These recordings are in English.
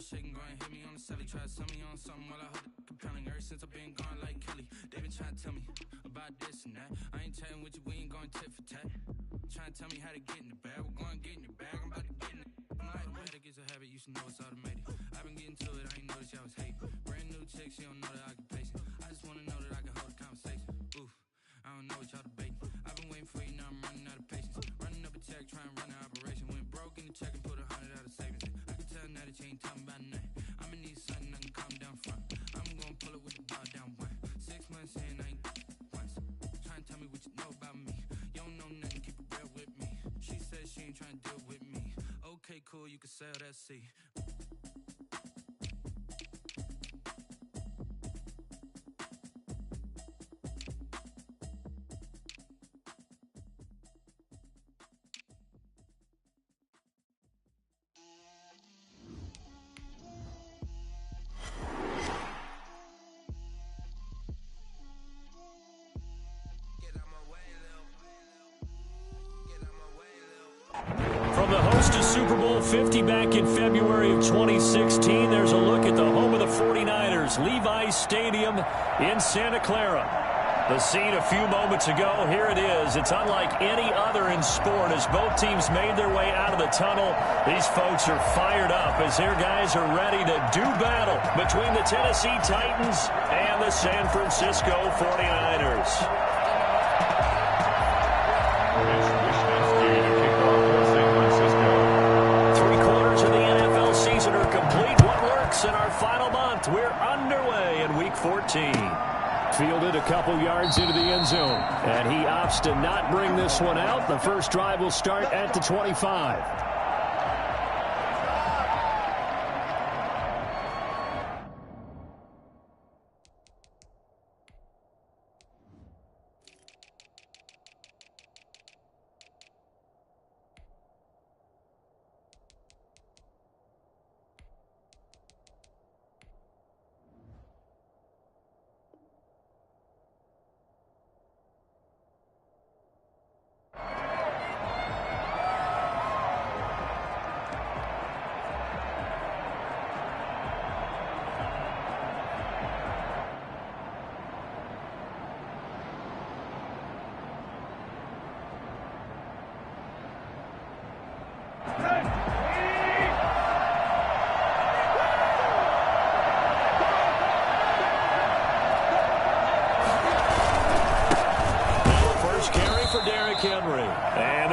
never shaking, go and hit me on the celly. Try to sell me on something while I hold it compelling. Ever since I've been gone like Kelly, they been trying to tell me about this and that. I ain't chatting with you, we ain't going tit for tat. Trying to tell me how to get in the bag, we're going to get in your bag, I'm about to get in it. I'm like, the way that gets a habit, you should know it's automated. I've been getting to it, I ain't noticed y'all was hating. Brand new chick, she don't know the occupation. I just wanna know that I can hold a conversation. Oof, I don't know what y'all debating. I've been waiting for you, now I'm running out of patience. Running up a check, trying to run an operation. Went broke in the check and put 100 out of savings. I can tell now that you ain't talking about nothing. I'ma need something I can calm down front. I'm gonna pull it with the bar down one. 6 months in, I ain't once. Trying to tell me what you know about me. You don't know nothing, keep it real with me. She said she ain't trying to deal with me. Okay, cool, you can sell that seat. From the host of Super Bowl 50 back in February of 2016, there's a look at the home of the 49ers, Levi's Stadium in Santa Clara. The scene a few moments ago, here it is. It's unlike any other in sport as both teams made their way out of the tunnel. These folks are fired up as their guys are ready to do battle between the Tennessee Titans and the San Francisco 49ers. In our final month, we're underway in Week 14. Fielded a couple yards into the end zone, and he opts to not bring this one out. The first drive will start at the 25.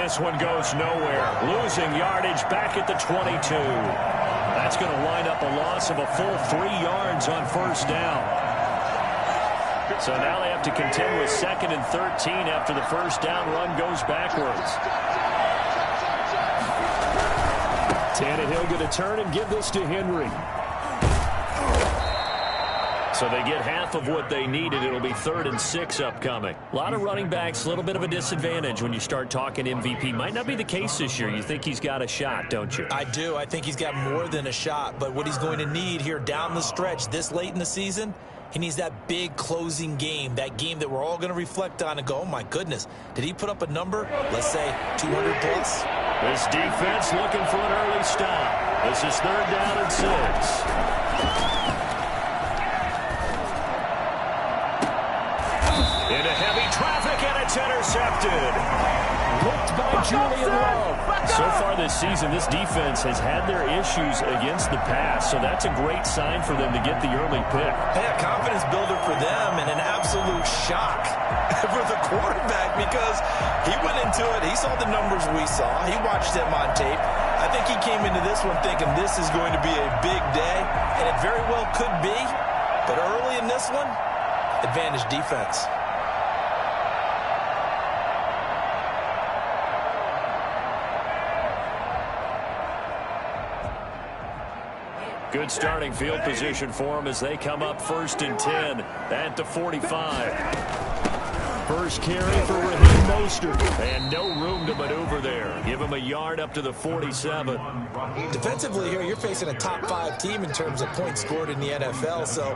This one goes nowhere, losing yardage back at the 22. That's going to wind up a loss of a full 3 yards on first down. So now they have to contend with 2nd and 13 after the first down run goes backwards. Tannehill going to turn and give this to Henry. So they get half of what they needed. It'll be 3rd and 6 upcoming. A lot of running backs, a little bit of a disadvantage when you start talking MVP. Might not be the case this year. You think he's got a shot, don't you? I do. I think he's got more than a shot. But what he's going to need here down the stretch this late in the season, he needs that big closing game, that game that we're all going to reflect on and go, oh, my goodness, did he put up a number, let's say 200 plus? This defense looking for an early stop. This is 3rd down and 6. Into heavy traffic, and it's intercepted. Looked by Julian Love. So far this season, this defense has had their issues against the pass, so that's a great sign for them to get the early pick. Hey, a confidence builder for them and an absolute shock for the quarterback because he went into it. He saw the numbers we saw. He watched them on tape. I think he came into this one thinking this is going to be a big day, and it very well could be. But early in this one, advantage defense. Good starting field position for them as they come up 1st and 10 at the 45. First carry for Raheem Mostert. And no room to maneuver there. Give him a yard up to the 47. Defensively here, you're facing a top 5 team in terms of points scored in the NFL. So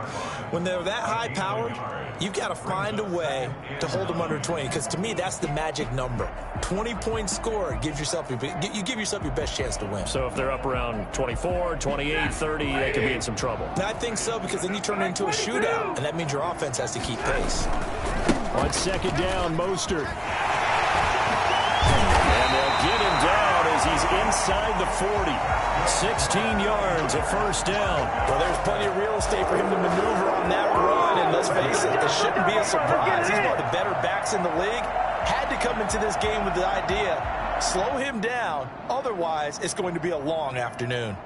when they're that high-powered, you've got to find a way to hold them under 20. Because to me, that's the magic number. 20 points scored gives yourself you give yourself your best chance to win. So if they're up around 24, 28, 30, they could be in some trouble. I think so, because then you turn it into a shootout, and that means your offense has to keep pace. On second down, Mostert. And they'll get him down as he's inside the 40. 16 yards, a first down. Well, there's plenty of real estate for him to maneuver on that run, and let's face it, it shouldn't be a surprise. He's one of the better backs in the league. Had to come into this game with the idea, slow him down, otherwise it's going to be a long afternoon.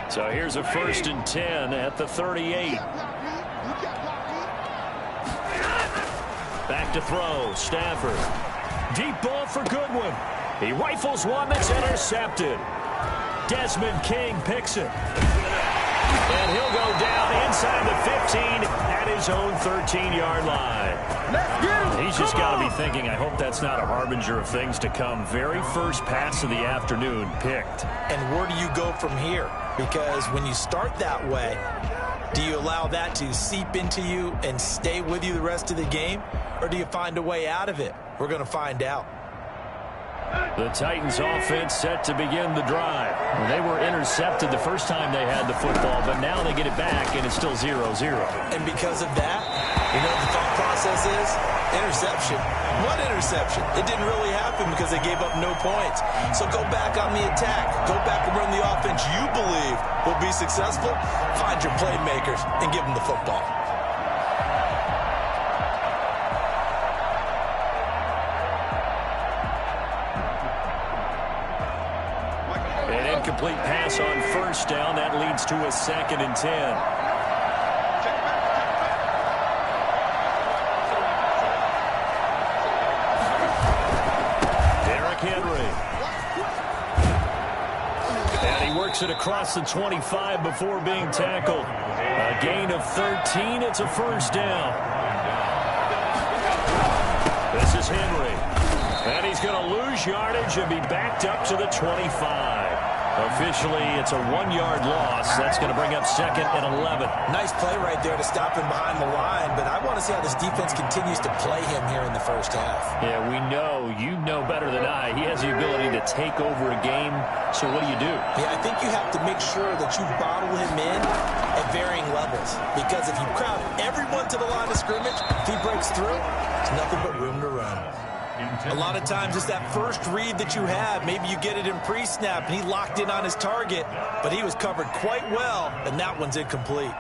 So here's a 1st and 10 at the 38. Back to throw, Stafford. Deep ball for Goodwin. He rifles one that's intercepted. Desmond King picks it. And he'll go down inside the 15 at his own 13-yard line. He's just got to be thinking, I hope that's not a harbinger of things to come. Very first pass of the afternoon picked. And where do you go from here? Because when you start that way, do you allow that to seep into you and stay with you the rest of the game? Or do you find a way out of it? We're going to find out. The Titans offense set to begin the drive. They were intercepted the first time they had the football, but now they get it back, and it's still 0-0. And because of that, you know what the thought process is? Interception. What interception? It didn't really happen because they gave up no points. So go back on the attack. Go back and run the offense you believe will be successful. Find your playmakers and give them the football. An incomplete pass on first down. That leads to a 2nd and 10. It across the 25 before being tackled. A gain of 13. It's a first down. This is Henry. And he's going to lose yardage and be backed up to the 25. Officially, it's a 1-yard loss. That's going to bring up 2nd and 11. Nice play right there to stop him behind the line, but I want to see how this defense continues to play him here in the first half. Yeah, we know. You know better than I. He has the ability to take over a game, so what do you do? Yeah, I think you have to make sure that you bottle him in at varying levels, because if you crowd everyone to the line of scrimmage, if he breaks through, there's nothing but room to run. A lot of times it's that first read that you have. Maybe you get it in pre-snap, and he locked in on his target, but he was covered quite well, and that one's incomplete.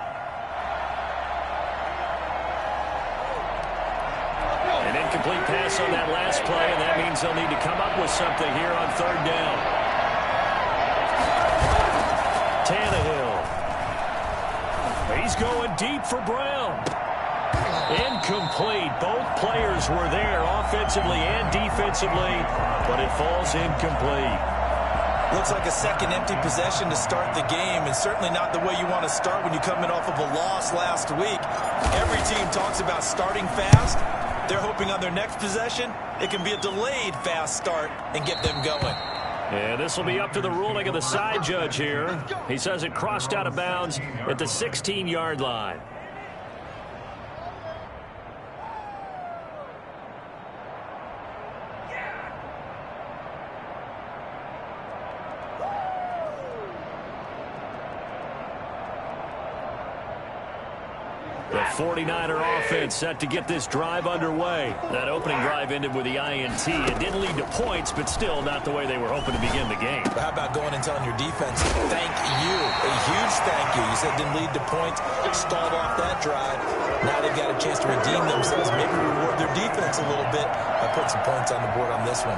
An incomplete pass on that last play, and that means they'll need to come up with something here on 3rd down. Tannehill. He's going deep for Brown. Incomplete. Both players were there offensively and defensively, but it falls incomplete. Looks like a second empty possession to start the game, and certainly not the way you want to start when you're coming off of a loss last week. Every team talks about starting fast. They're hoping on their next possession, it can be a delayed fast start and get them going. And this will be up to the ruling of the side judge here. He says it crossed out of bounds at the 16-yard line. The 49er offense set to get this drive underway. That opening drive ended with the INT. It didn't lead to points, but still not the way they were hoping to begin the game. But how about going and telling your defense, thank you, a huge thank you. You said it didn't lead to points, stalled off that drive. Now they've got a chance to redeem themselves, maybe reward their defense a little bit by putting some points on the board on this one.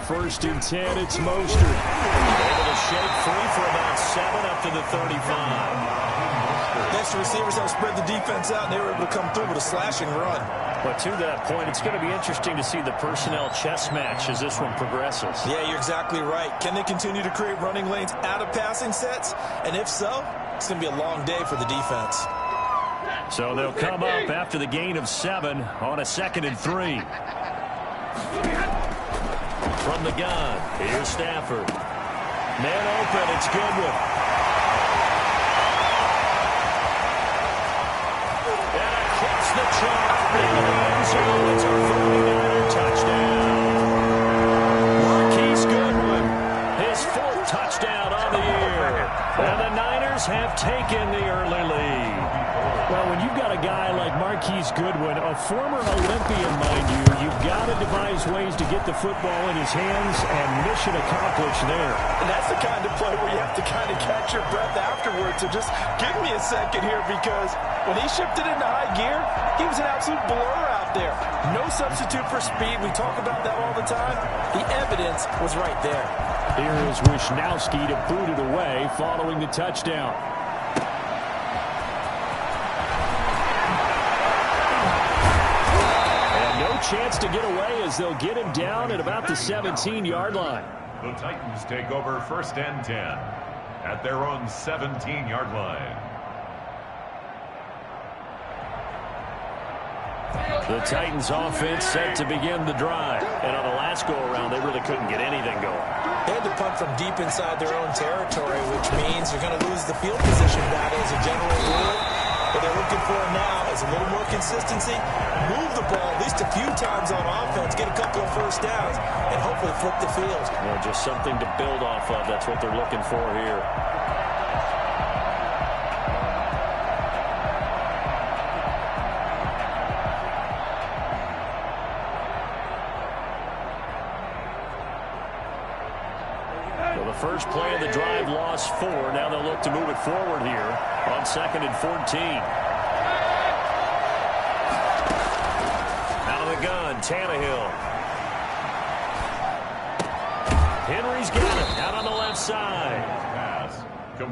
first and 10. It's Mostert. Able to shake free for about 7 up to the 35. Next, the receivers have spread the defense out, and they were able to come through with a slashing run. But to that point, it's going to be interesting to see the personnel chess match as this one progresses. Yeah, you're exactly right. Can they continue to create running lanes out of passing sets? And if so, it's going to be a long day for the defense. So they'll come up after the gain of 7 on a 2nd and 3. From the gun, here's Stafford. Man open, it's Goodwin. And across the chalk, into the end zone, it's a 49er touchdown. Marquise Goodwin, his 4th touchdown on the year. And the Niners have taken the early lead. Well, when you've got a guy like Marquise Goodwin, a former Olympian, mind you, you've got to devise ways to get the football in his hands, and mission accomplished there. And that's the kind of play where you have to kind of catch your breath afterwards. So just give me a second here, because when he shifted into high gear, he was an absolute blur out there. No substitute for speed. We talk about that all the time. The evidence was right there. Here is Wisnowski to boot it away following the touchdown. Chance to get away as they'll get him down at about the 17-yard line. The Titans take over 1st and 10 at their own 17-yard line. The Titans offense set to begin the drive. And on the last go-around, they really couldn't get anything going. They had to punt from deep inside their own territory, which means you're going to lose the field position battle as a general rule. What they're looking for now is a little more consistency, move the ball at least a few times on offense, get a couple of first downs, and hopefully flip the field. Well, just something to build off of. That's what they're looking for here. So the first play of the drive lost 4. Now they'll look to move it forward here on 2nd and 14. Gun, Tannehill. Henry's got it out on the left side.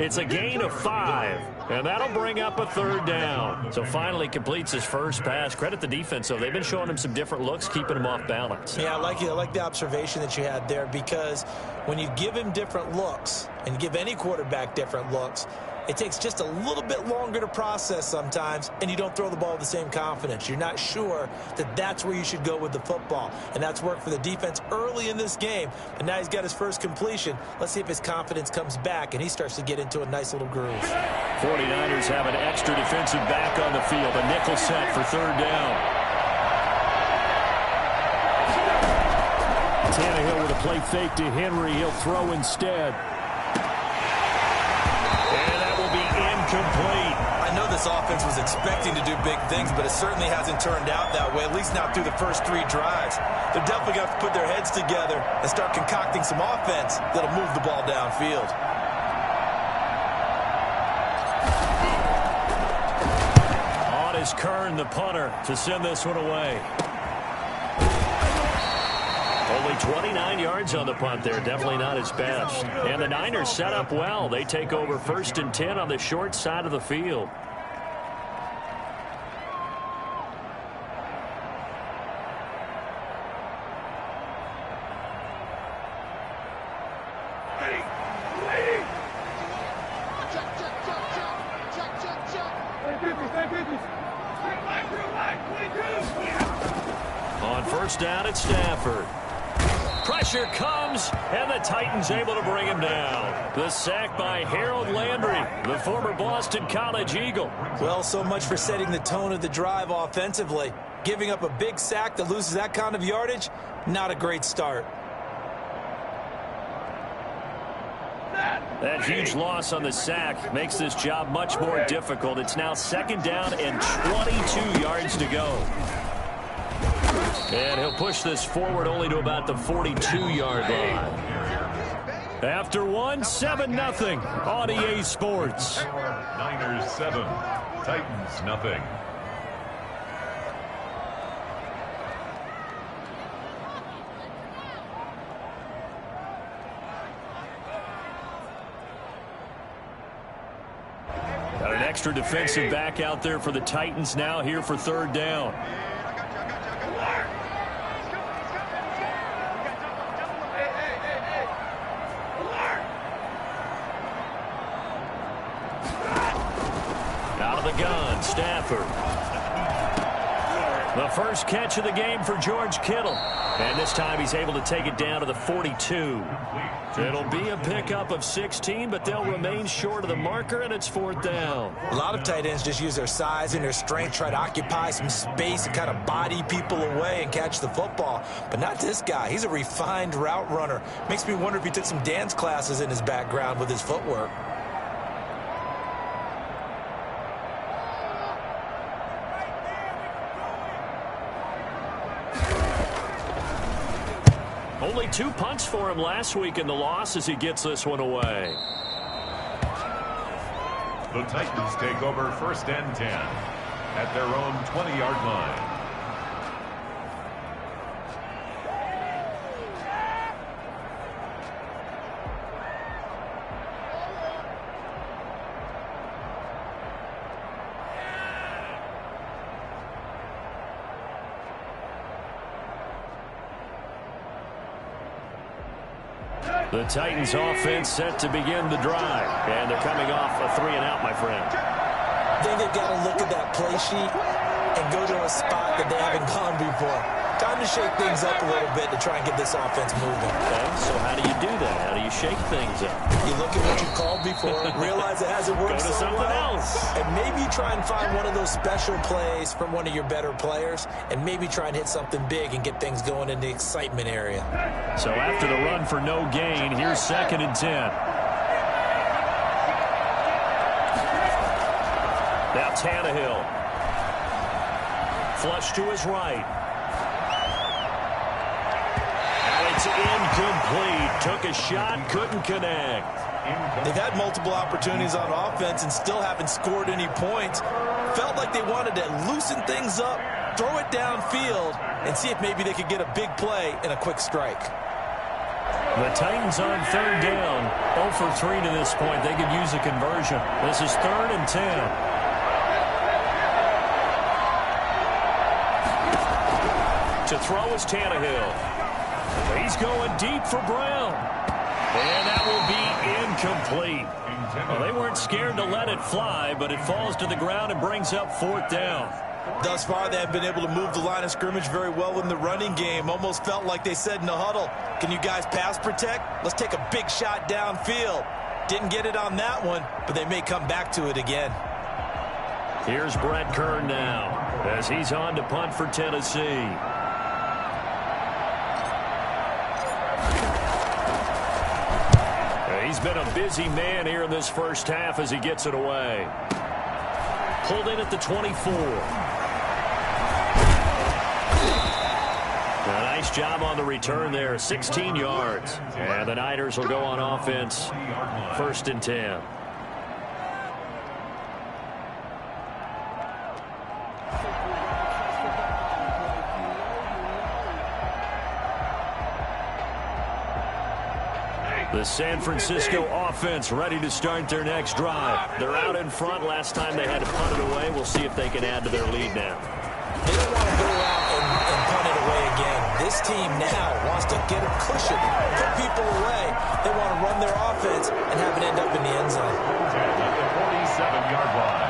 It's a gain of 5, and that'll bring up a 3rd down. So finally completes his first pass. Credit the defense, though. They've been showing him some different looks, keeping him off balance. Yeah, I like the observation that you had there, because when you give him different looks, and you give any quarterback different looks, it takes just a little bit longer to process sometimes, and you don't throw the ball with the same confidence. You're not sure that that's where you should go with the football, and that's worked for the defense early in this game, and now he's got his first completion. Let's see if his confidence comes back, and he starts to get into a nice little groove. 49ers have an extra defensive back on the field, a nickel set for 3rd down. Tannehill with a play fake to Henry. He'll throw instead. Complete. I know this offense was expecting to do big things, but it certainly hasn't turned out that way, at least not through the first 3 drives. They're definitely going to have to put their heads together and start concocting some offense that'll move the ball downfield. On is Kern, the punter, to send this one away. Only 29 yards on the punt there. Definitely not his best. And the Niners set up well. They take over 1st and 10 on the short side of the field. On 1st down, it's Stafford. Pressure comes, and the Titans able to bring him down. The sack by Harold Landry, the former Boston College Eagle. Well, so much for setting the tone of the drive offensively. Giving up a big sack that loses that kind of yardage, not a great start. That huge loss on the sack makes this job much more difficult. It's now 2nd down and 22 yards to go. And he'll push this forward only to about the 42-yard line. After 7-0 on EA Sports. Niners 7, Titans nothing. Got an extra defensive back out there for the Titans now here for third down. Out of the gun, Stafford. The first catch of the game for George Kittle. And this time he's able to take it down to the 42. It'll be a pickup of 16, but they'll remain short of the marker, and it's fourth down. A lot of tight ends just use their size and their strength, try to occupy some space and kind of body people away and catch the football. But not this guy. He's a refined route runner. Makes me wonder if he took some dance classes in his background with his footwork. Only 2 punts for him last week in the loss as he gets this one away. The Titans take over first and 10 at their own 20-yard line. The Titans offense set to begin the drive. And they're coming off a 3-and-out, my friend. I think they've got to look at that play sheet and go to a spot that they haven't gone before. Time to shake things up a little bit to try and get this offense moving. Okay, so how do you do that? How do you shake things up? You look at what you called before, realize it hasn't worked Go to so something well, else. and maybe try and find one of those special plays from one of your better players, and maybe try and hit something big and get things going in the excitement area. So after the run for no gain, here's 2nd and 10. Now Tannehill. Flush to his right. It's incomplete. Took a shot, couldn't connect. They've had multiple opportunities on offense and still haven't scored any points. Felt like they wanted to loosen things up, throw it downfield, and see if maybe they could get a big play and a quick strike. The Titans on third down. 0 for 3 to this point. They could use a conversion. This is 3rd and 10. To throw is Tannehill. He's going deep for Brown. And that will be incomplete. Well, they weren't scared to let it fly, but it falls to the ground and brings up 4th down. Thus far, they have been able to move the line of scrimmage very well in the running game. Almost felt like they said in the huddle, can you guys pass protect? Let's take a big shot downfield. Didn't get it on that one, but they may come back to it again. Here's Brett Kern now as he's on to punt for Tennessee. He's been a busy man here in this first half as he gets it away. Pulled in at the 24. A nice job on the return there, 16 yards. And the Niners will go on offense, 1st and 10. The San Francisco offense ready to start their next drive. They're out in front. Last time they had to punt it away. We'll see if they can add to their lead now. They don't want to go out and punt it away again. This team now wants to get a cushion, put people away. They want to run their offense and have it end up in the end zone. At the 47-yard line.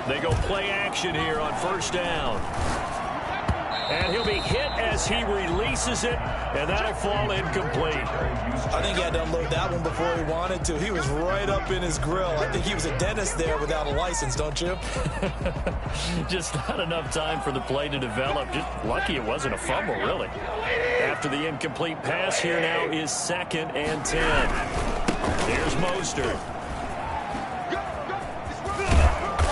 They go play action here on 1st down. And he'll be hit as he releases it, and that'll fall incomplete. I think he had to unload that one before he wanted to. He was right up in his grill. I think he was a dentist there without a license, don't you? Just not enough time for the play to develop. Just lucky it wasn't a fumble, really. After the incomplete pass, here now is 2nd and 10. Here's Mostert.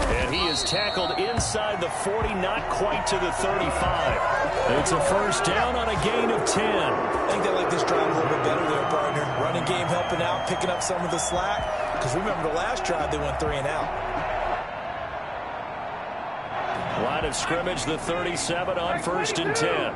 And he is tackled inside the 40, not quite to the 35. It's a 1st down on a gain of 10. I think they like this drive a little bit better there, partner. Running game helping out, picking up some of the slack. Because remember the last drive, they went 3-and-out. Line of scrimmage, the 37 on 1st and 10.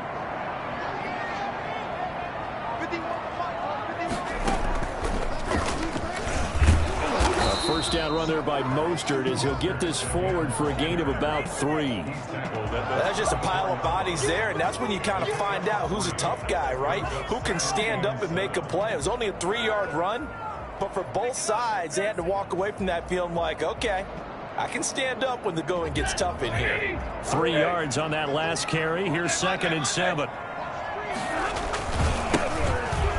First down run there by Mostert as he'll get this forward for a gain of about 3. That's just a pile of bodies there, and that's when you kind of find out who's a tough guy, right? Who can stand up and make a play. It was only a 3-yard run, but for both sides, they had to walk away from that feeling like, okay, I can stand up when the going gets tough in here. 3 yards on that last carry. Here's 2nd and 7.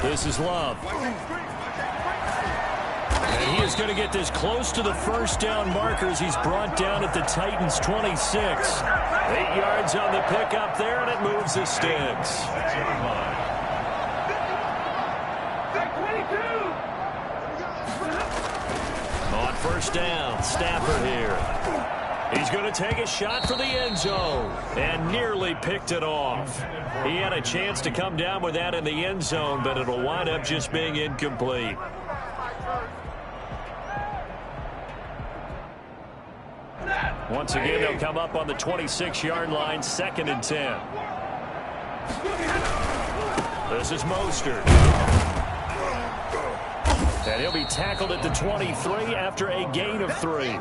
This is Love. And he is going to get this close to the first down markers. He's brought down at the Titans 26. 8 yards on the pickup there, and it moves the sticks. On first down, Stafford here. He's going to take a shot for the end zone and nearly picked it off. He had a chance to come down with that in the end zone, but it'll wind up just being incomplete. Once again, they'll come up on the 26-yard line, 2nd and 10. This is Mostert. And he'll be tackled at the 23 after a gain of 3.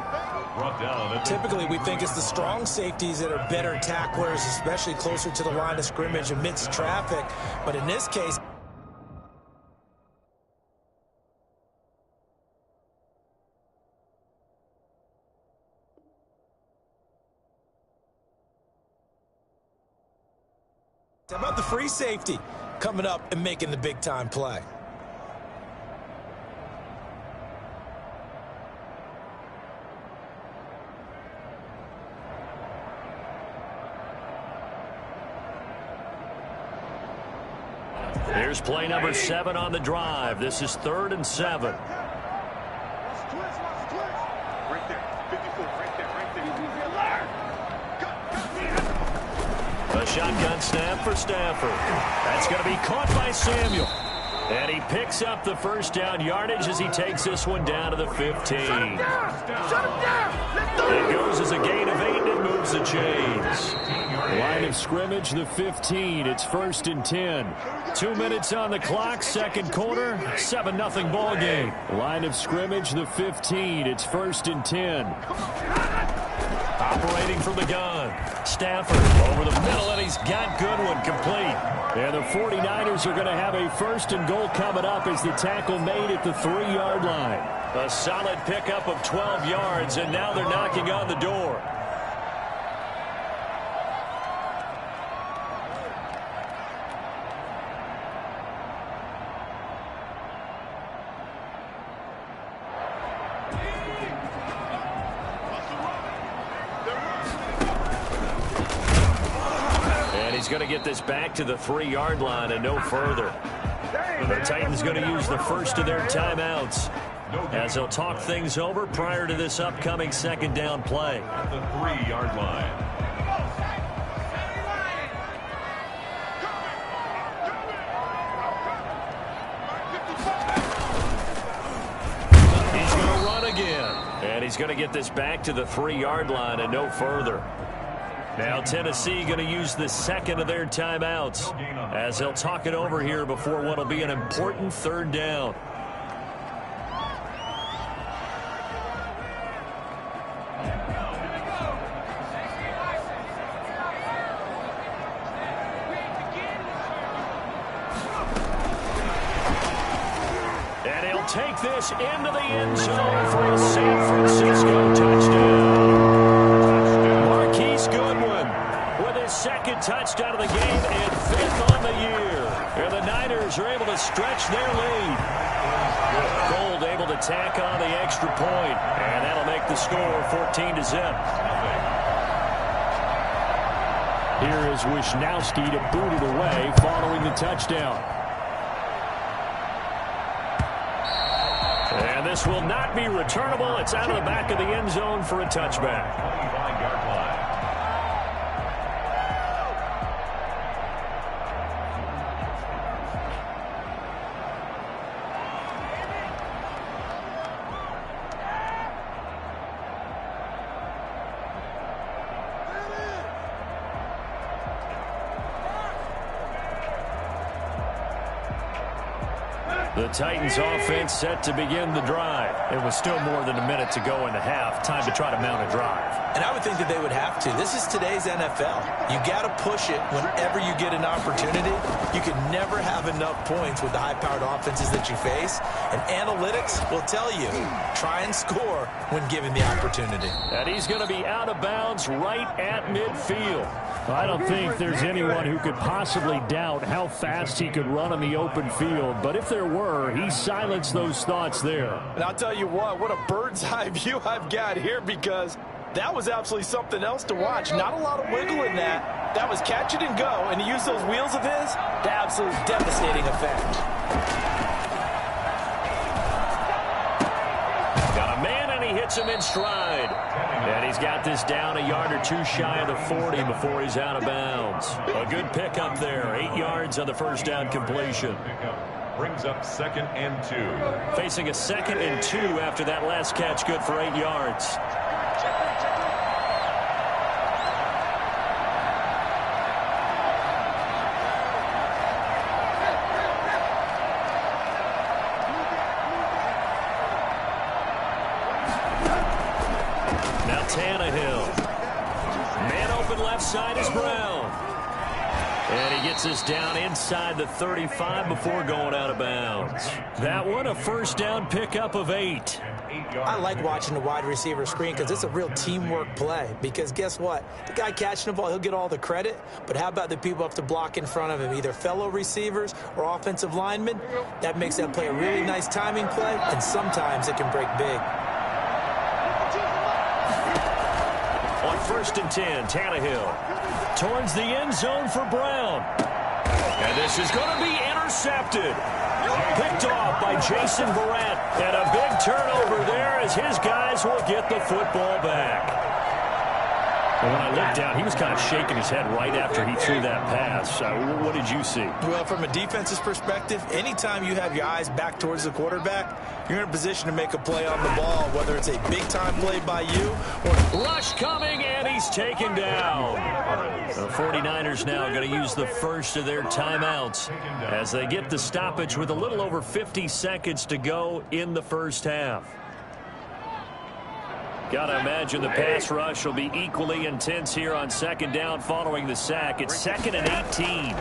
Typically, we think it's the strong safeties that are better tacklers, especially closer to the line of scrimmage amidst traffic. But in this case, how about the free safety coming up and making the big-time play? Here's play number 7 on the drive. This is 3rd and 7. A shotgun snap for Stafford. That's going to be caught by Samuel. And he picks up the first down yardage as he takes this one down to the 15. It goes as a gain of 8 and it moves the chains. Line of scrimmage, the 15. It's 1st and 10. 2 minutes on the clock, second quarter, 7-0 ball game. Line of scrimmage, the 15. It's 1st and 10. Operating from the gun. Stafford over the middle, and he's got Goodwin complete. And the 49ers are going to have a 1st and goal coming up as the tackle made at the 3-yard line. A solid pickup of 12 yards, and now they're knocking on the door. He's going to get this back to the 3-yard line and no further. The Titans going to use the first of their timeouts as they'll talk things over prior to this upcoming 2nd down play. At the 3-yard line. He's going to run again. And he's going to get this back to the 3-yard line and no further. Now Tennessee going to use the 2nd of their timeouts as they'll talk it over here before what will be an important 3rd down. And he'll take this into the end zone for a San Francisco touchdown. Goodwin with his 2nd touchdown of the game and 5th on the year. And the Niners are able to stretch their lead. Gold able to tack on the extra point, and that'll make the score 14-0. Here is Wisnowski to boot it away following the touchdown. And this will not be returnable. It's out of the back of the end zone for a touchback. 25-yard line. The Titans offense set to begin the drive. It was still more than a minute to go in the half. Time to try to mount a drive. And I would think that they would have to. This is today's NFL. You got to push it whenever you get an opportunity. You can never have enough points with the high-powered offenses that you face. And analytics will tell you, try and score when given the opportunity. And he's going to be out of bounds right at midfield. I don't think there's anyone who could possibly doubt how fast he could run on the open field. But if there were, he silenced those thoughts there. And I'll tell you what a bird's eye view I've got here, because that was absolutely something else to watch. Not a lot of wiggle in that. That was catch it and go. And to use those wheels of his, the absolute devastating effect. Got a man, and he hits him in stride. And he's got this down a yard or two shy of the 40 before he's out of bounds. A good pickup there. 8 yards on the first down completion. Brings up 2nd and 2. Facing a 2nd and 2 after that last catch, good for 8 yards. Side is Brown. And he gets us down inside the 35 before going out of bounds. That one, a first down pickup of 8. I like watching the wide receiver screen because it's a real teamwork play. Because guess what? The guy catching the ball, he'll get all the credit. But how about the people have to block in front of him, either fellow receivers or offensive linemen? That makes that play a really nice timing play, and sometimes it can break big. On 1st and 10, Tannehill towards the end zone for Brown. And this is going to be intercepted. Picked off by Jason Verrett. And a big turnover there as his guys will get the football back. When I looked down, he was kind of shaking his head right after he threw that pass. What did you see? Well, from a defense's perspective, anytime you have your eyes back towards the quarterback, you're in a position to make a play on the ball, whether it's a big-time play by you or... Rush coming, and he's taken down. The 49ers now going to use the first of their timeouts as they get the stoppage with a little over 50 seconds to go in the first half. Got to imagine the pass rush will be equally intense here on 2nd down following the sack. It's 2nd and 18.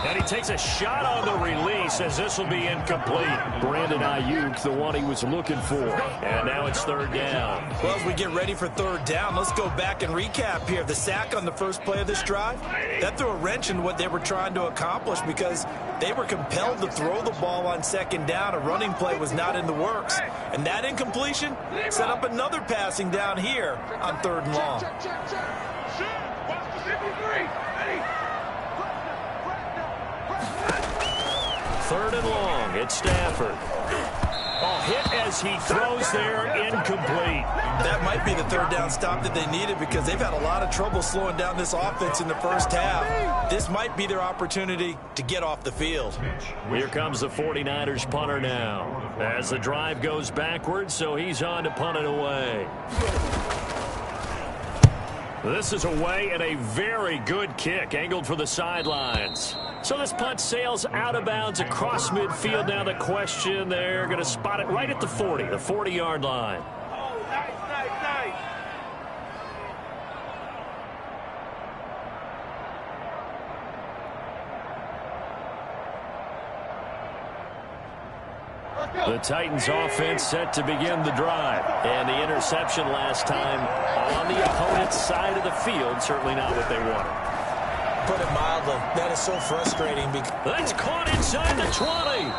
And he takes a shot on the release as this will be incomplete. Brandon Ayuk, the one he was looking for. And now it's 3rd down. Well, as we get ready for 3rd down, let's go back and recap here. The sack on the first play of this drive, that threw a wrench in what they were trying to accomplish because they were compelled to throw the ball on 2nd down. A running play was not in the works. And that incompletion set up another passing down here on 3rd and long. 3rd and long. It's Stafford. Hit as he throws there, incomplete. That might be the 3rd down stop that they needed because they've had a lot of trouble slowing down this offense in the first half. This might be their opportunity to get off the field. Here comes the 49ers punter now as the drive goes backwards, so he's on to punt it away. This is away and a very good kick angled for the sidelines. So this punt sails out of bounds across midfield. Now the question, they're going to spot it right at the 40, the 40-yard line. The Titans offense set to begin the drive. And the interception last time on the opponent's side of the field, certainly not what they wanted. Put it mildly, that is so frustrating. That's caught inside the 20.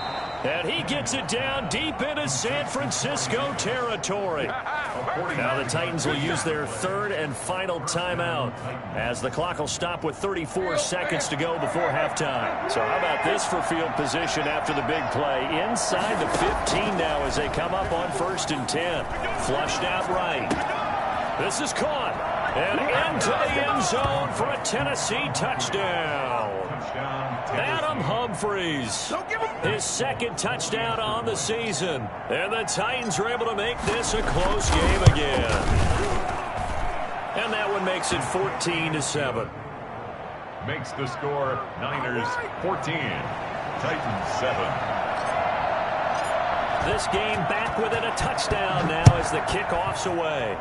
And he gets it down deep into San Francisco territory. Now the Titans will use their 3rd and final timeout as the clock will stop with 34 seconds to go before halftime. So how about this for field position after the big play? Inside the 15 now as they come up on 1st and 10. Flushed out right. This is caught. And into the end zone for a Tennessee touchdown. Adam Humphries, his 2nd touchdown on the season. And the Titans are able to make this a close game again. And that one makes it 14-7. Makes the score Niners 14, Titans 7. This game back within a touchdown now as the kickoff's away.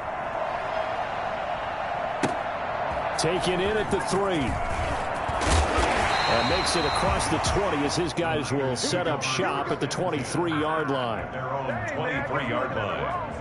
Taken in at the 3. And makes it across the 20 as his guys will set up shop at the 23-yard line. Their own 23-yard line.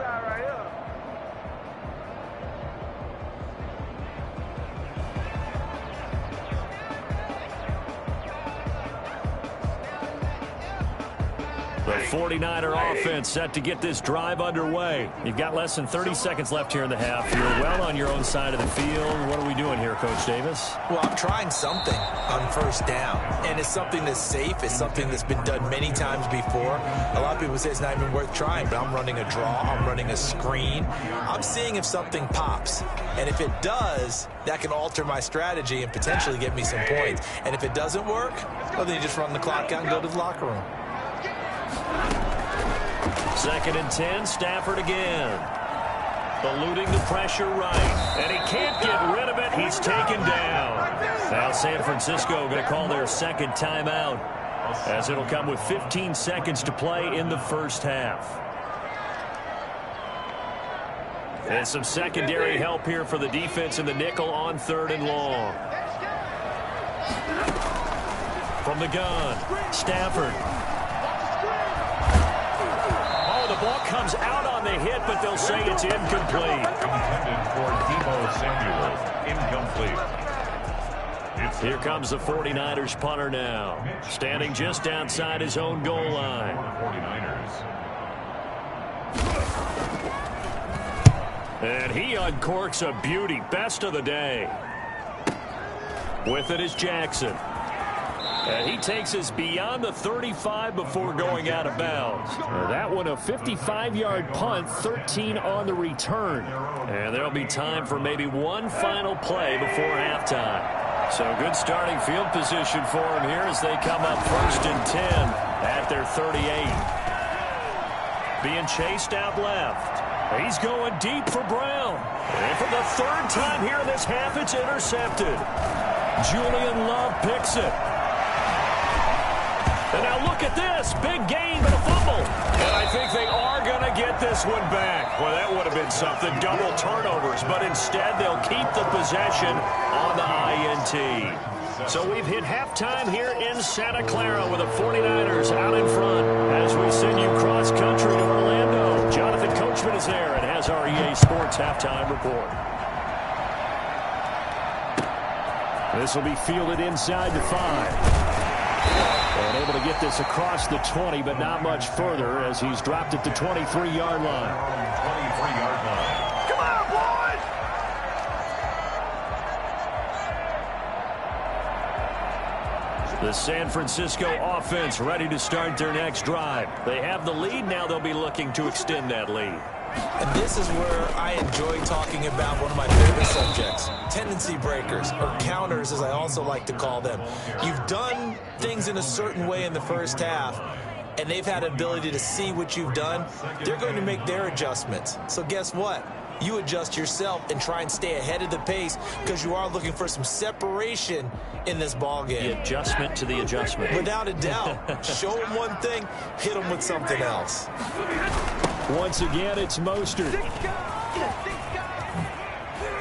The 49er offense set to get this drive underway. You've got less than 30 seconds left here in the half. You're well on your own side of the field. What are we doing here, Coach Davis? Well, I'm trying something on first down, and it's something that's safe. It's something that's been done many times before. A lot of people say it's not even worth trying, but I'm running a draw. I'm running a screen. I'm seeing if something pops, and if it does, that can alter my strategy and potentially get me some points. And if it doesn't work, well, then you just run the clock out and go to the locker room. 2nd and 10, Stafford again. Eluding the pressure right. And he can't get rid of it. He's taken down. Now San Francisco going to call their second timeout, as it'll come with 15 seconds to play in the first half. And some secondary help here for the defense in the nickel on 3rd and long. From the gun, Stafford. The ball comes out on the hit, but they'll say it's incomplete. Intended for Deebo Samuel. Incomplete. Here comes the 49ers punter now, standing just outside his own goal line. 49ers. And he uncorks a beauty. Best of the day. With it is Jackson. And he takes us beyond the 35 before going out of bounds. That one a 55-yard punt, 13 on the return. And there'll be time for maybe one final play before halftime. So good starting field position for him here as they come up 1st and 10 at their 38. Being chased out left. He's going deep for Brown. And for the 3rd time here in this half, it's intercepted. Julian Love picks it. And now look at this. Big gain, but a fumble. And I think they are going to get this one back. Well, that would have been something. Double turnovers. But instead, they'll keep the possession on the INT. So we've hit halftime here in Santa Clara with the 49ers out in front. As we send you cross-country to Orlando, Jonathan Coachman is there and has our EA Sports halftime report. This will be fielded inside the 5. And able to get this across the 20, but not much further as he's dropped at the 23-yard line. 23-yard line. Come on, boys! The San Francisco offense ready to start their next drive. They have the lead. Now they'll be looking to extend that lead. And this is where I enjoy talking about one of my favorite subjects, tendency breakers, or counters as I also like to call them. You've done things in a certain way in the first half, and they've had an ability to see what you've done. They're going to make their adjustments. So guess what? You adjust yourself and try and stay ahead of the pace because you are looking for some separation in this ball game. The adjustment to the adjustment. Without a doubt. Show them one thing, hit them with something else. Once again, it's Mostert.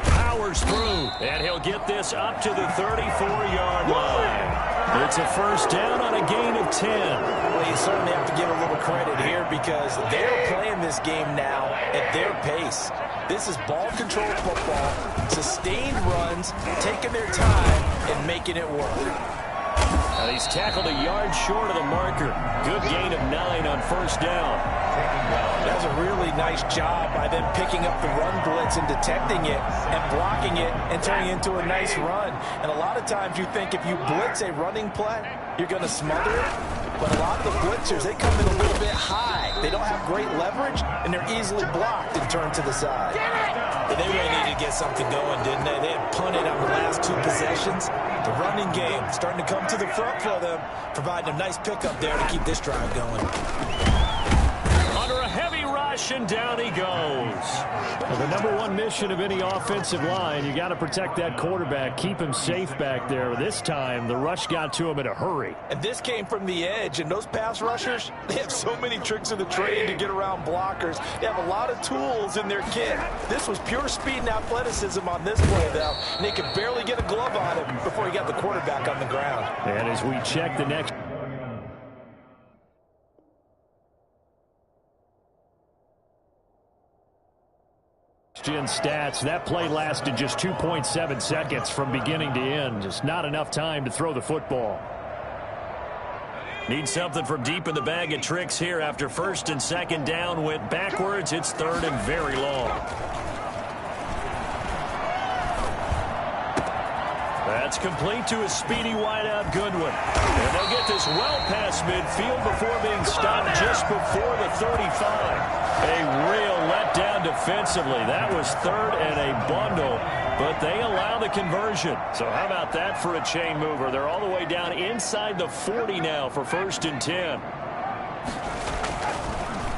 Powers through, and he'll get this up to the 34-yard line. It's a first down on a gain of 10. Well, you certainly have to give a little credit here because they're playing this game now at their pace. This is ball control football, sustained runs, taking their time and making it work. And he's tackled a yard short of the marker. Good gain of 9 on first down. That was a really nice job by them picking up the run blitz and detecting it and blocking it and turning it into a nice run. And a lot of times you think if you blitz a running play, you're going to smother it. But a lot of the blitzers, they come in a little bit high. They don't have great leverage, and they're easily blocked and turned to the side. But they really needed to get something going, didn't they? They had punted on the last 2 possessions. The running game starting to come to the front for them, providing a nice pickup there to keep this drive going. Under a heavy rush. rush, and down he goes. Well, the number one mission of any offensive line, you got to protect that quarterback, keep him safe back there. This time, the rush got to him in a hurry. And this came from the edge, and those pass rushers, they have so many tricks of the trade to get around blockers. They have a lot of tools in their kit. This was pure speed and athleticism on this play, though, and they could barely get a glove on him before he got the quarterback on the ground. And as we check the next stats, that play lasted just 2.7 seconds from beginning to end. Just not enough time to throw the football. Need something from deep in the bag of tricks here after first and second down went backwards. It's third and very long. That's complete to a speedy wideout Goodwin. And they'll get this well past midfield before being stopped just before the 35. A real letdown defensively. That was third and a bundle, but they allow the conversion. So how about that for a chain mover? They're all the way down inside the 40 now for first and 10.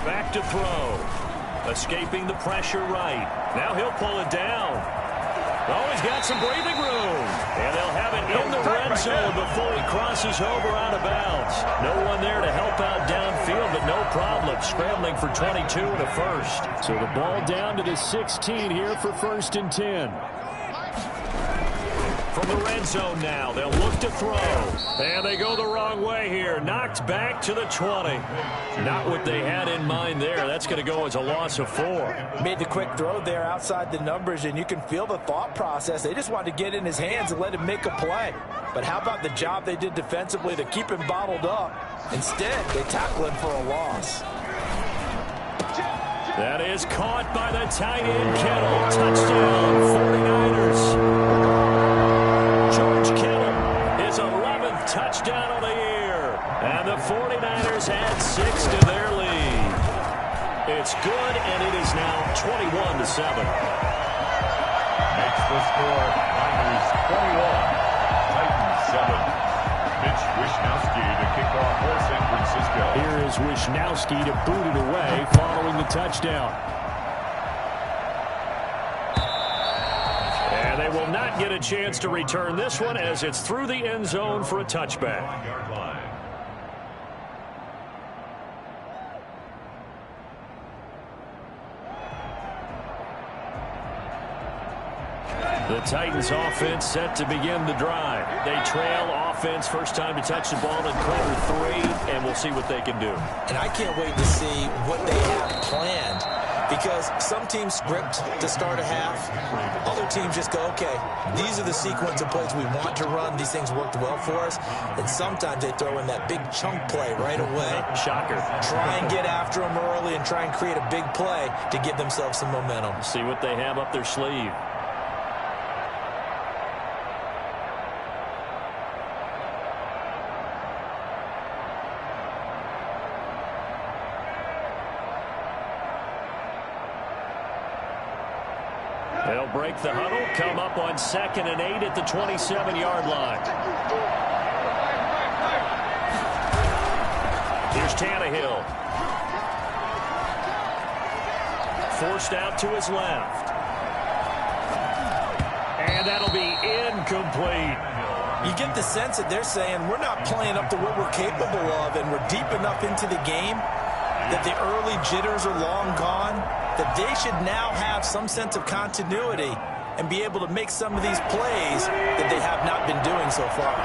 Back to throw. Escaping the pressure right. Now he'll pull it down. Oh, he's got some breathing room. And they'll have it in the red zone before he crosses over out of bounds. No one there to help out downfield, but no problem. Scrambling for 22 and a first. So the ball down to the 16 here for first and 10. From the red zone now, they'll look to throw. And they go the wrong way here. Knocked back to the 20. Not what they had in mind there. That's going to go as a loss of 4. Made the quick throw there outside the numbers, and you can feel the thought process. They just wanted to get in his hands and let him make a play. But how about the job they did defensively to keep him bottled up? Instead, they tackle him for a loss. That is caught by the tight end, Kittle. Touchdown, 49ers. George Kittle, his 11th touchdown of the year. And the 49ers add 6 to their lead. It's good, and it is now 21-7. Makes the score Niners 21, Titans 7. Mitch Wishnowsky to kick off for San Francisco. Here is Wishnowsky to boot it away following the touchdown. And they will not get a chance to return this one as it's through the end zone for a touchback. Yard line. The Titans offense set to begin the drive. They trail offense first time to touch the ball in quarter 3, and we'll see what they can do. And I can't wait to see what they have planned, because some teams script to start a half. Other teams just go, okay, these are the sequence of plays we want to run. These things worked well for us. And sometimes they throw in that big chunk play right away. Shocker. Try and get after them early and try and create a big play to give themselves some momentum. See what they have up their sleeve. They'll break the huddle, come up on 2nd and 8 at the 27-yard line. Here's Tannehill. Forced out to his left. And that'll be incomplete. You get the sense that they're saying we're not playing up to what we're capable of, and we're deep enough into the game that the early jitters are long gone, that they should now have some sense of continuity and be able to make some of these plays that they have not been doing so far.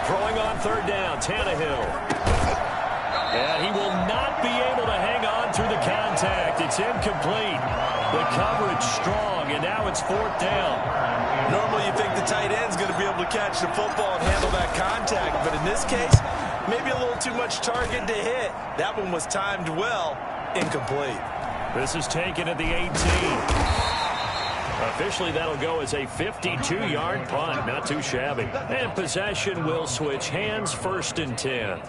Throwing on 3rd down, Tannehill. And he will not be able to hang on through the contact. It's incomplete. The coverage strong, and now it's 4th down. Normally you think the tight end's going to be able to catch the football and handle that contact, but in this case, maybe a little too much target to hit. That one was timed well, incomplete. This is taken at the 18. Officially, that'll go as a 52-yard punt. Not too shabby. And possession will switch hands, 1st and 10.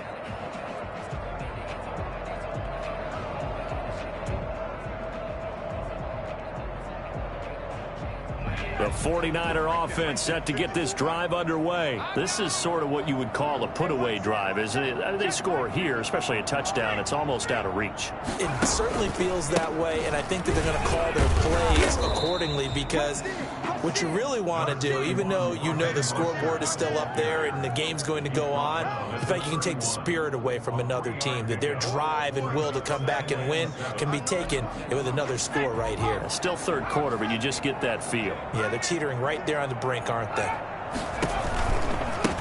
The 49er offense set to get this drive underway. This is sort of what you would call a put-away drive, isn't it? They score here, especially a touchdown. It's almost out of reach. It certainly feels that way, and I think that they're going to call their plays accordingly, because what you really want to do, even though you know the scoreboard is still up there and the game's going to go on, in fact, you can take the spirit away from another team, that their drive and will to come back and win can be taken with another score right here. Still third quarter, but you just get that feel. Yeah, they're teetering right there on the brink, aren't they?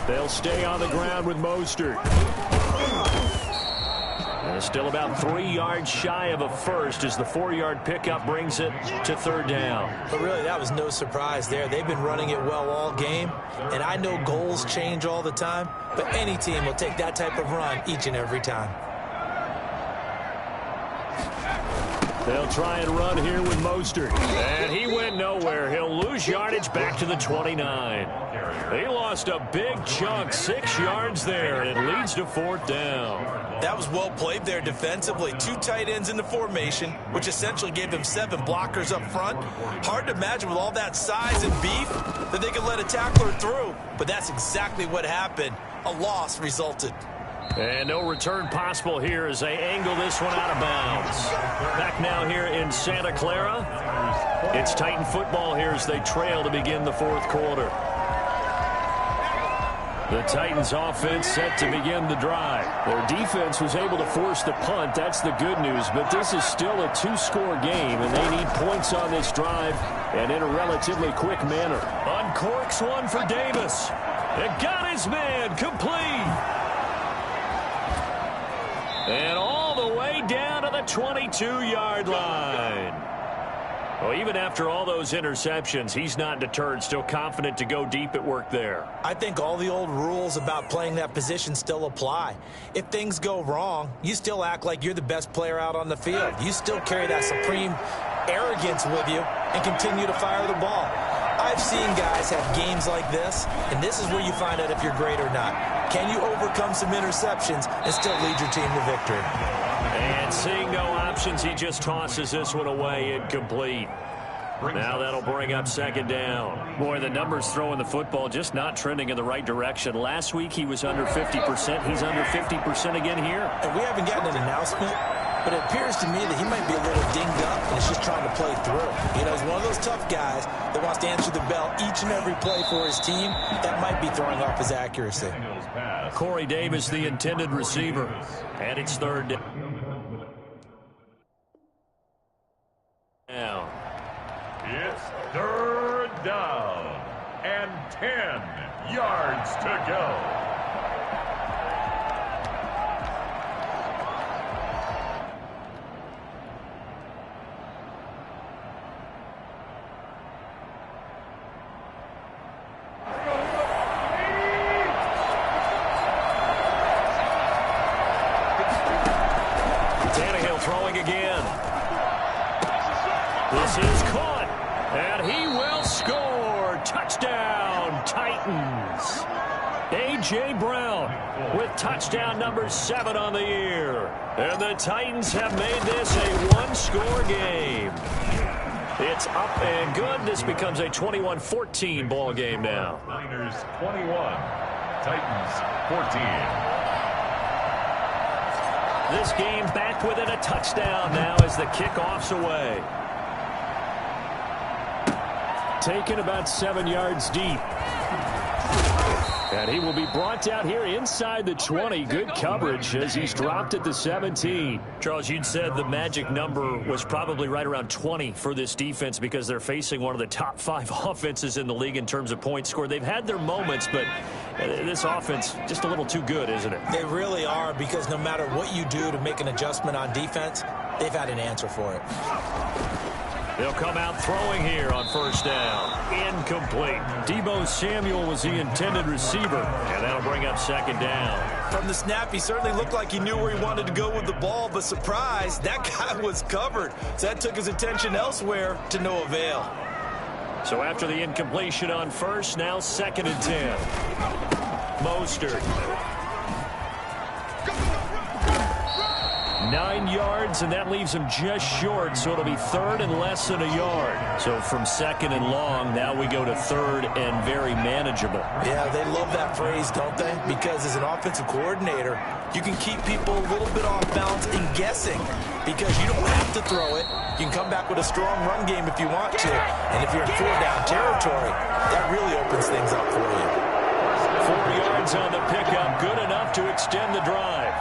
They'll stay on the ground with Mostert. And still about 3 yards shy of a first as the 4-yard pickup brings it to third down. But really, that was no surprise there. They've been running it well all game, and I know goals change all the time, but any team will take that type of run each and every time. They'll try and run here with Mostert. And he went nowhere. He'll lose yardage back to the 29. He lost a big chunk, 6 yards there, and it leads to fourth down. That was well played there defensively. 2 tight ends in the formation, which essentially gave them 7 blockers up front. Hard to imagine with all that size and beef that they could let a tackler through. But that's exactly what happened. A loss resulted. And no return possible here as they angle this one out of bounds. Back now here in Santa Clara. It's Titan football here as they trail to begin the fourth quarter. The Titans offense set to begin the drive. Their defense was able to force the punt. That's the good news. But this is still a 2-score game, and they need points on this drive and in a relatively quick manner. Uncorks one for Davis. It got his man complete. And all the way down to the 22-yard line. Well, even after all those interceptions, he's not deterred, still confident to go deep at work there. I think all the old rules about playing that position still apply. If things go wrong, you still act like you're the best player out on the field. You still carry that supreme arrogance with you and continue to fire the ball. I've seen guys have games like this, and this is where you find out if you're great or not. Can you overcome some interceptions and still lead your team to victory? And seeing no options, he just tosses this one away, incomplete. Now that'll bring up second down. Boy, the numbers throwing the football just not trending in the right direction. Last week he was under 50%. He's under 50% again here. And we haven't gotten an announcement, but it appears to me that he might be a little dinged up and is just trying to play through. You know, he's one of those tough guys that wants to answer the bell each and every play for his team. That might be throwing off his accuracy. Corey Davis, the intended receiver. And it's third down. It's third down and 10 yards to go. Throwing again. This is caught, and he will score. Touchdown, Titans. A.J. Brown with touchdown number 7 on the year. And the Titans have made this a 1-score game. It's up and good. This becomes a 21-14 ball game now. Niners 21, Titans 14. This game back within a touchdown now as the kickoff's away. Taken about 7 yards deep. And he will be brought down here inside the 20. Good coverage as he's dropped at the 17. Charles, you'd said the magic number was probably right around 20 for this defense because they're facing one of the top 5 offenses in the league in terms of points scored. They've had their moments, but this offense just a little too good, isn't it? They really are, because no matter what you do to make an adjustment on defense, they've had an answer for it. They'll come out throwing here on first down. Incomplete. Deebo Samuel was the intended receiver, and that'll bring up second down. From the snap, he certainly looked like he knew where he wanted to go with the ball, but surprise, that guy was covered. So that took his attention elsewhere to no avail. So after the incompletion on first, now second and 10. Mostert. 9 yards, and that leaves him just short, so it'll be third and less than a yard. So from second and long, now we go to third and very manageable. Yeah, they love that phrase, don't they? Because as an offensive coordinator, you can keep people a little bit off balance and guessing because you don't have to throw it. You can come back with a strong run game if you want to. And if you're in 4-down territory, that really opens things up for you. 4 yards on the pickup, good enough to extend the drive.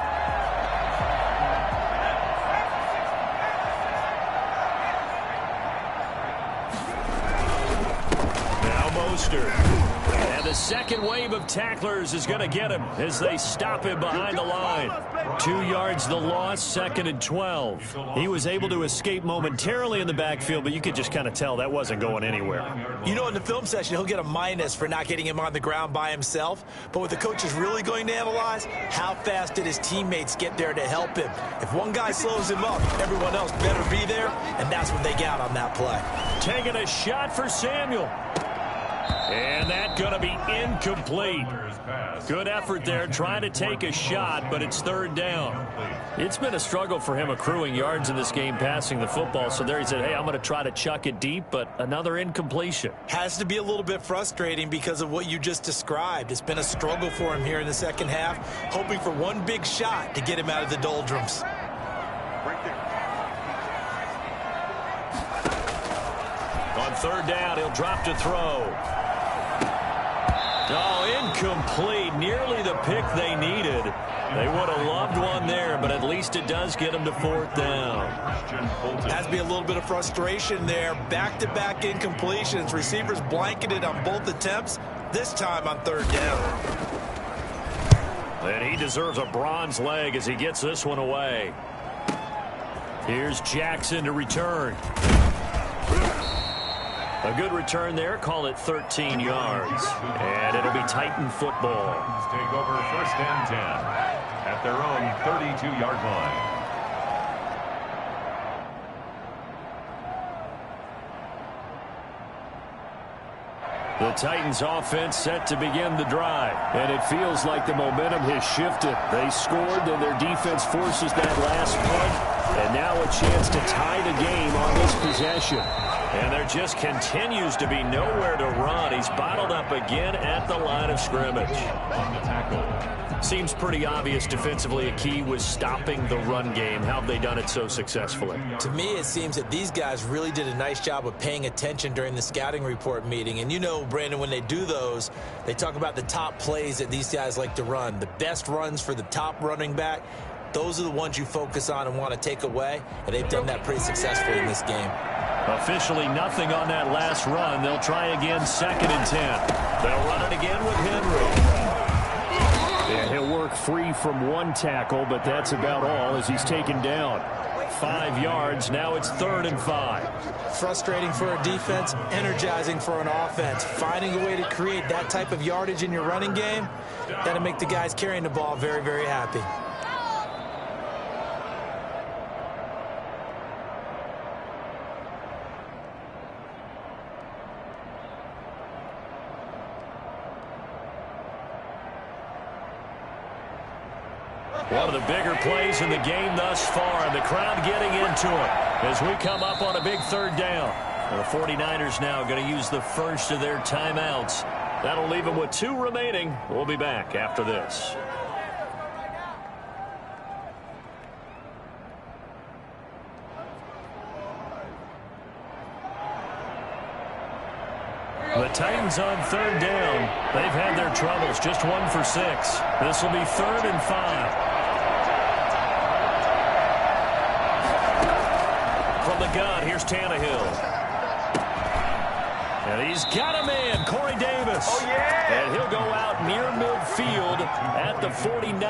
Now Mostert. And the second wave of tacklers is going to get him as they stop him behind the line. 2 yards the loss, second and 12. He was able to escape momentarily in the backfield, but you could just kind of tell that wasn't going anywhere. You know, in the film session, he'll get a minus for not getting him on the ground by himself. But what the coach is really going to analyze, how fast did his teammates get there to help him? If one guy slows him up, everyone else better be there, and that's what they got on that play. Taking a shot for Samuel. And that's going to be incomplete. Good effort there trying to take a shot, but it's third down. It's been a struggle for him accruing yards in this game passing the football. So there he said, hey, I'm going to try to chuck it deep, but another incompletion. Has to be a little bit frustrating because of what you just described. It's been a struggle for him here in the second half, hoping for one big shot to get him out of the doldrums. On third down, he'll drop to throw. Oh, incomplete. Nearly the pick they needed. They would have loved one there, but at least it does get them to fourth down. Has to be a little bit of frustration there. Back-to-back incompletions. Receivers blanketed on both attempts, this time on third down. And he deserves a bronze leg as he gets this one away. Here's Jackson to return. A good return there. Call it 13 yards. And it'll be Titan football. Take over first and 10 at their own 32-yard line. The Titans offense set to begin the drive. And it feels like the momentum has shifted. They scored, then their defense forces that last punt. And now a chance to tie the game on this possession. And there just continues to be nowhere to run. He's bottled up again at the line of scrimmage. On the tackle. Seems pretty obvious defensively a key was stopping the run game. How have they done it so successfully? To me, it seems that these guys really did a nice job of paying attention during the scouting report meeting. And you know, Brandon, when they do those, they talk about the top plays that these guys like to run. The best runs for the top running back. Those are the ones you focus on and want to take away. And they've done that pretty successfully in this game. Officially nothing on that last run. They'll try again, second and 10. They'll run it again with Henry. And he'll work free from one tackle, but that's about all as he's taken down. 5 yards. Now it's third and 5. Frustrating for a defense, energizing for an offense. Finding a way to create that type of yardage in your running game, that'll make the guys carrying the ball very, very happy. One of the bigger plays in the game thus far, and the crowd getting into it as we come up on a big third down. And the 49ers now going to use the first of their timeouts. That'll leave them with 2 remaining. We'll be back after this. The Titans on third down. They've had their troubles, just 1 for 6. This will be third and 5. From the gun, here's Tannehill. And he's got a man, Corey Davis. Oh, yeah! And he'll go out near midfield at the 49.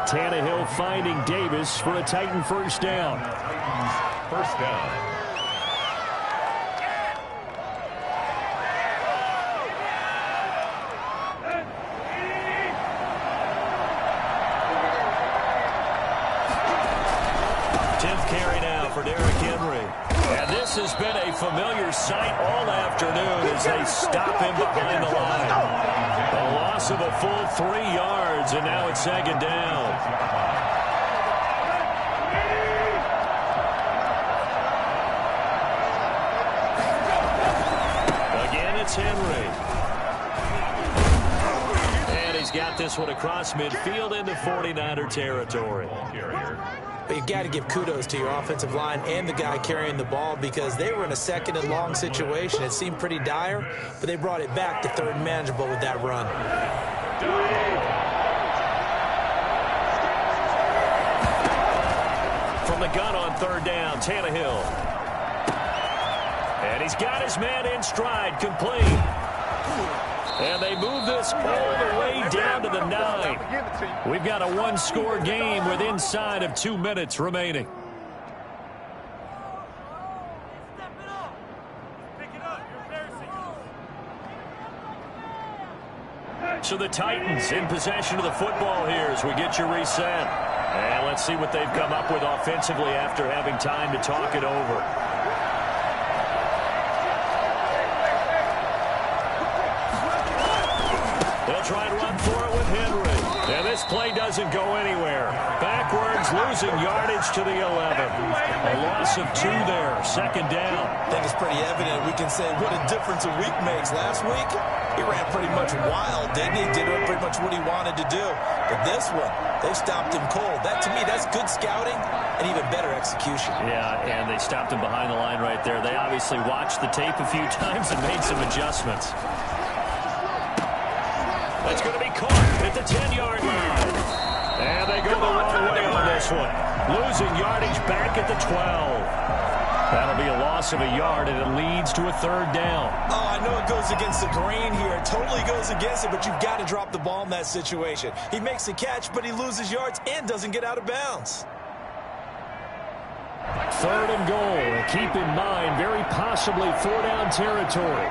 Tannehill finding Davis for a Titan first down. First down. Has been a familiar sight all afternoon as they stop him behind the line. A loss of a full 3 yards, and now it's second down. Again, it's Henry. And he's got this one across midfield into 49er territory. But you got to give kudos to your offensive line and the guy carrying the ball because they were in a second and long situation. It seemed pretty dire, but they brought it back to third and manageable with that run. From the gun on third down, Tannehill. And he's got his man in stride, complete. And they move this all the way down to the 9. We've got a one-score game with inside of 2 minutes remaining. So the Titans in possession of the football here as we get you reset. And let's see what they've come up with offensively after having time to talk it over. Try and run for it with Henry. And this play doesn't go anywhere. Backwards, losing yardage to the 11. A loss of 2 there, second down. I think it's pretty evident. We can say what a difference a week makes. Last week, he ran pretty much wild, didn't he? Did pretty much what he wanted to do. But this one, they stopped him cold. That, to me, that's good scouting and even better execution. Yeah, and they stopped him behind the line right there. They obviously watched the tape a few times and made some adjustments. That's going to be caught at the 10-yard line. And they go the wrong way on this one. Losing yardage back at the 12. That'll be a loss of a yard, and it leads to a third down. Oh, I know it goes against the grain here. It totally goes against it, but you've got to drop the ball in that situation. He makes a catch, but he loses yards and doesn't get out of bounds. Third and goal. Keep in mind, very possibly 4-down territory.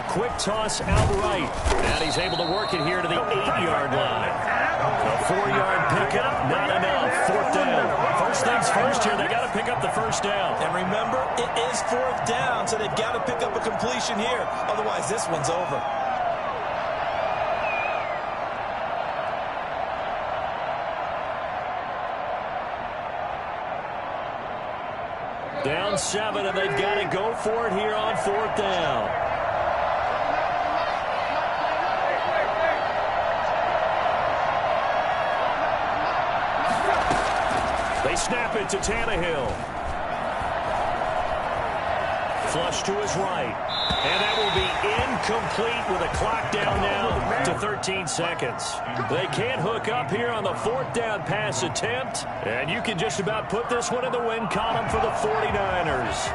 Quick toss out right. And he's able to work it here to the 8-yard line. A 4-yard pickup, not enough. Fourth down. First things first here, they got to pick up the first down. And remember, it is fourth down, so they've got to pick up a completion here. Otherwise, this one's over. Down 7, and they've got to go for it here on fourth down. Snap it to Tannehill. Flush to his right. And that will be incomplete with a clock down now to 13 seconds. They can't hook up here on the fourth down pass attempt. And you can just about put this one in the win column for the 49ers.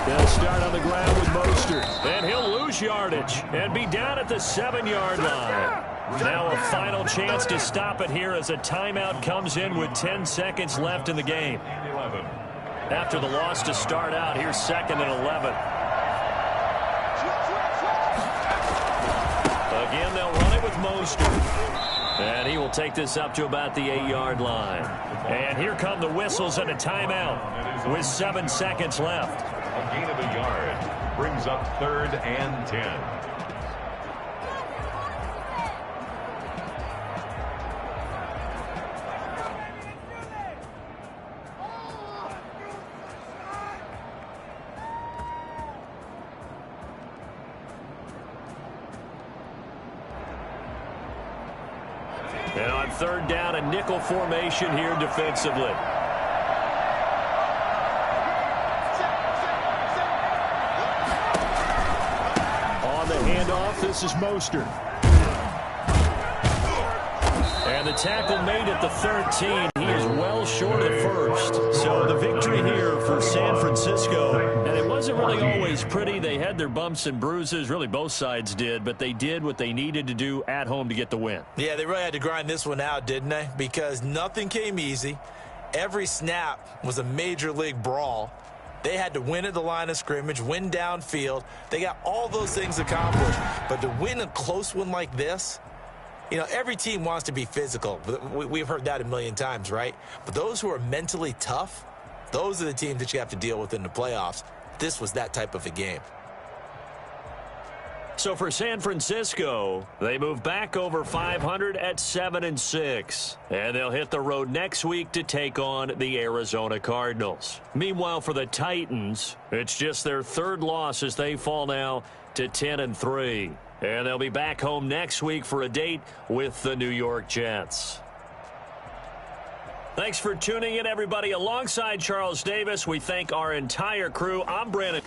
They'll start on the ground with Mostert. And he'll lose yardage and be down at the 7-yard line. Now a final chance to stop it here as a timeout comes in with 10 seconds left in the game. After the loss to start out, here's 2nd and 11. Again, they'll run it with Mostert. And he will take this up to about the 8-yard line. And here come the whistles and a timeout with 7 seconds left. A gain of a yard brings up 3rd and 10. And on third down, a nickel formation here defensively. On the handoff, this is Mostert. And the tackle made at the 13. He is well short of the first. So the victory here for San Francisco. And it wasn't really always pretty. They had their bumps and bruises. Really, both sides did. But they did what they needed to do at home to get the win. Yeah, they really had to grind this one out, didn't they? Because nothing came easy. Every snap was a major league brawl. They had to win at the line of scrimmage, win downfield. They got all those things accomplished. But to win a close one like this, you know, every team wants to be physical. We've heard that a million times, right? But those who are mentally tough, Those are the teams that you have to deal with in the playoffs. This was that type of a game. So for San Francisco, they move back over 500 at 7-6. And they'll hit the road next week to take on the Arizona Cardinals. Meanwhile, for the Titans, it's just their third loss as they fall now to 10-3. And they'll be back home next week for a date with the New York Jets. Thanks for tuning in, everybody. Alongside Charles Davis, we thank our entire crew. I'm Brandon.